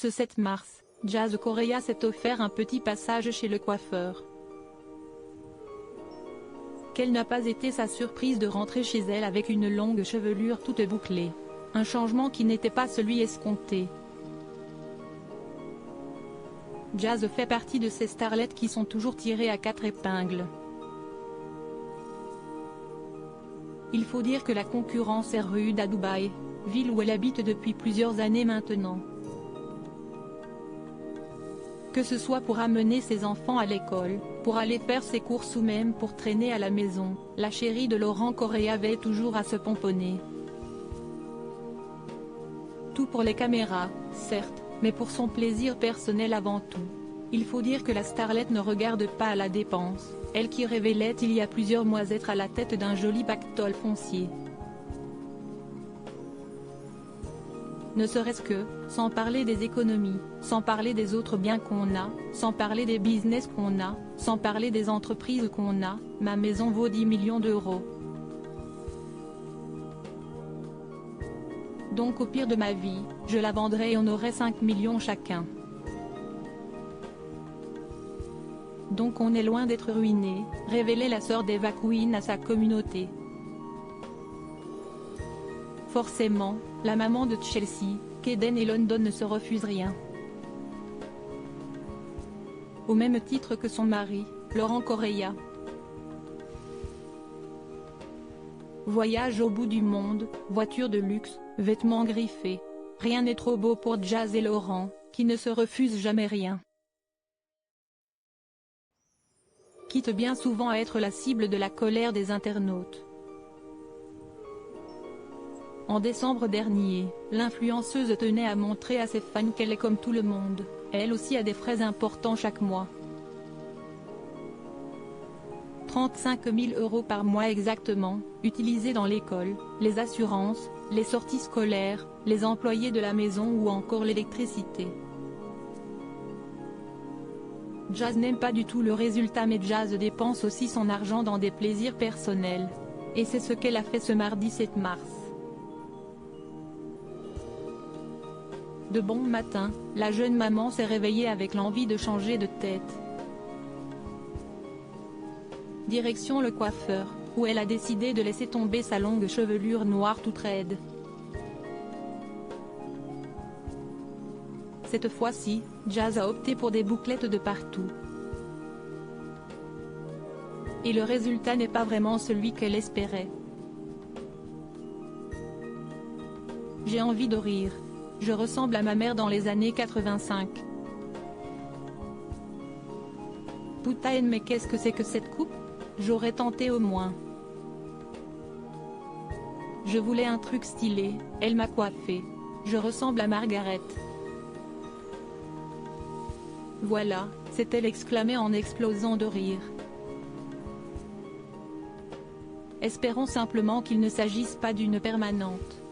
Ce 7 mars, Jazz Correia s'est offert un petit passage chez le coiffeur. Quelle n'a pas été sa surprise de rentrer chez elle avec une longue chevelure toute bouclée. Un changement qui n'était pas celui escompté. Jazz fait partie de ces starlettes qui sont toujours tirées à 4 épingles. Il faut dire que la concurrence est rude à Dubaï, ville où elle habite depuis plusieurs années maintenant. Que ce soit pour amener ses enfants à l'école, pour aller faire ses courses ou même pour traîner à la maison, la chérie de Laurent Correia avait toujours à se pomponner. Tout pour les caméras, certes, mais pour son plaisir personnel avant tout. Il faut dire que la starlette ne regarde pas à la dépense, elle qui révélait il y a plusieurs mois être à la tête d'un joli pactole foncier. Ne serait-ce que, sans parler des économies, sans parler des autres biens qu'on a, sans parler des business qu'on a, sans parler des entreprises qu'on a, ma maison vaut 10 millions d'euros. Donc au pire de ma vie, je la vendrais et on aurait 5 millions chacun. Donc on est loin d'être ruiné, révélait la sœur d'Eva Queen à sa communauté. Forcément, la maman de Chelsea, Kayden et London ne se refuse rien. Au même titre que son mari, Laurent Correia. Voyage au bout du monde, voiture de luxe, vêtements griffés. Rien n'est trop beau pour Jazz et Laurent, qui ne se refusent jamais rien. Quitte bien souvent à être la cible de la colère des internautes. En décembre dernier, l'influenceuse tenait à montrer à ses fans qu'elle est comme tout le monde, elle aussi a des frais importants chaque mois. 35 000 € par mois exactement, utilisés dans l'école, les assurances, les sorties scolaires, les employés de la maison ou encore l'électricité. Jazz n'aime pas du tout le résultat mais Jazz dépense aussi son argent dans des plaisirs personnels. Et c'est ce qu'elle a fait ce mardi 7 mars. De bon matin, la jeune maman s'est réveillée avec l'envie de changer de tête. Direction le coiffeur, où elle a décidé de laisser tomber sa longue chevelure noire toute raide. Cette fois-ci, Jazz a opté pour des bouclettes de partout. Et le résultat n'est pas vraiment celui qu'elle espérait. J'ai envie de rire. Je ressemble à ma mère dans les années 85. Putain mais qu'est-ce que c'est que cette coupe? J'aurais tenté au moins. Je voulais un truc stylé, elle m'a coiffé. Je ressemble à Margaret. Voilà, s'est-elle exclamée en explosant de rire. Espérons simplement qu'il ne s'agisse pas d'une permanente.